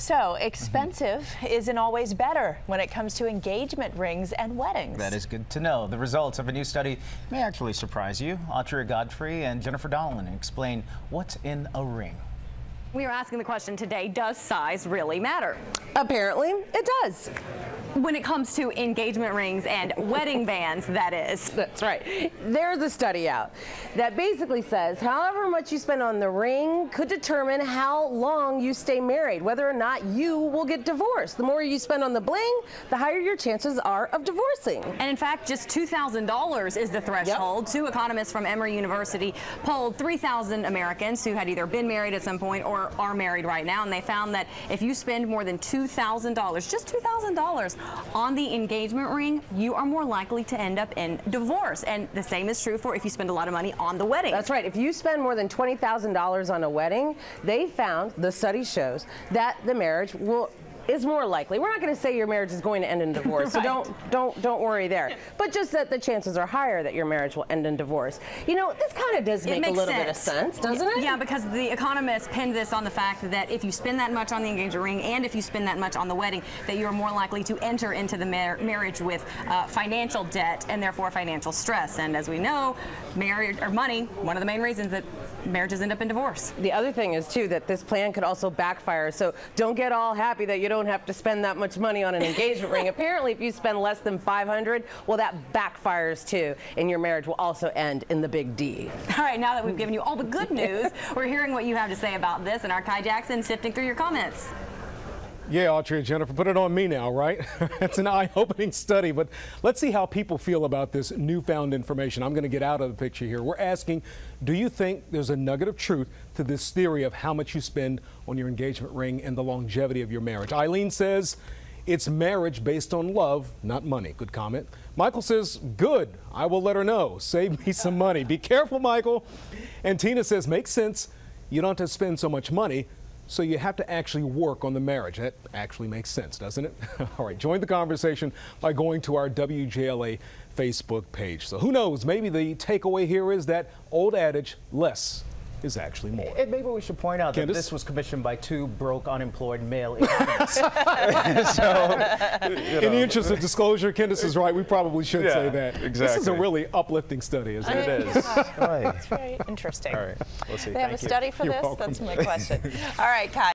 So expensive isn't always better when it comes to engagement rings and weddings. That is good to know. The results of a new study may actually surprise you. Audrey Godfrey and Jennifer Dolan explain what's in a ring. We are asking the question today, does size really matter? Apparently, it does. When it comes to engagement rings and wedding bands, that is. That's right. There's a study out that basically says however much you spend on the ring could determine how long you stay married, whether or not you will get divorced. The more you spend on the bling, the higher your chances are of divorcing. And in fact, just $2,000 is the threshold. Two economists from Emory University polled 3,000 Americans who had either been married at some point or are married right now, and they found that if you spend more than $2,000, just $2,000 on the engagement ring, you are more likely to end up in divorce. And the same is true for if you spend a lot of money on the wedding. That's right. If you spend more than $20,000 on a wedding, they found, the study shows, that the marriage is more likely. We're not going to say your marriage is going to end in divorce, right. So don't worry there. But just that the chances are higher that your marriage will end in divorce. You know, this kind of does make a little bit of sense, doesn't it? Yeah, because the economists pinned this on the fact that if you spend that much on the engagement ring and if you spend that much on the wedding, that you are more likely to enter into the marriage with financial debt and therefore financial stress. And as we know, marriage or money, one of the main reasons that marriages end up in divorce. The other thing is too that this plan could also backfire. So don't get all happy that you don't have to spend that much money on an engagement ring. Apparently, if you spend less than $500, well, that backfires too, and your marriage will also end in the big D. All right, now that we've given you all the good news, we're hearing what you have to say about this, and our Kai Jackson sifting through your comments. Yeah, Audrey and Jennifer, put it on me now, right? It's an eye-opening study, but let's see how people feel about this newfound information. I'm going to get out of the picture here. We're asking, do you think there's a nugget of truth to this theory of how much you spend on your engagement ring and the longevity of your marriage? Eileen says, it's marriage based on love, not money. Good comment. Michael says, good. I will let her know. Save me some money. Be careful, Michael. And Tina says, makes sense. You don't have to spend so much money. So you have to actually work on the marriage. That actually makes sense, doesn't it? All right, join the conversation by going to our WJLA Facebook page. So who knows, maybe the takeaway here is that old adage, less is actually more. And maybe we should point out that this was commissioned by two broke, unemployed male economists. In the interest of disclosure, Candace is right. We probably should say that. Exactly. This is a really uplifting study, isn't it? It is. That's very interesting. All right, we'll see. They have a study for this? That's my question. All right, Kai.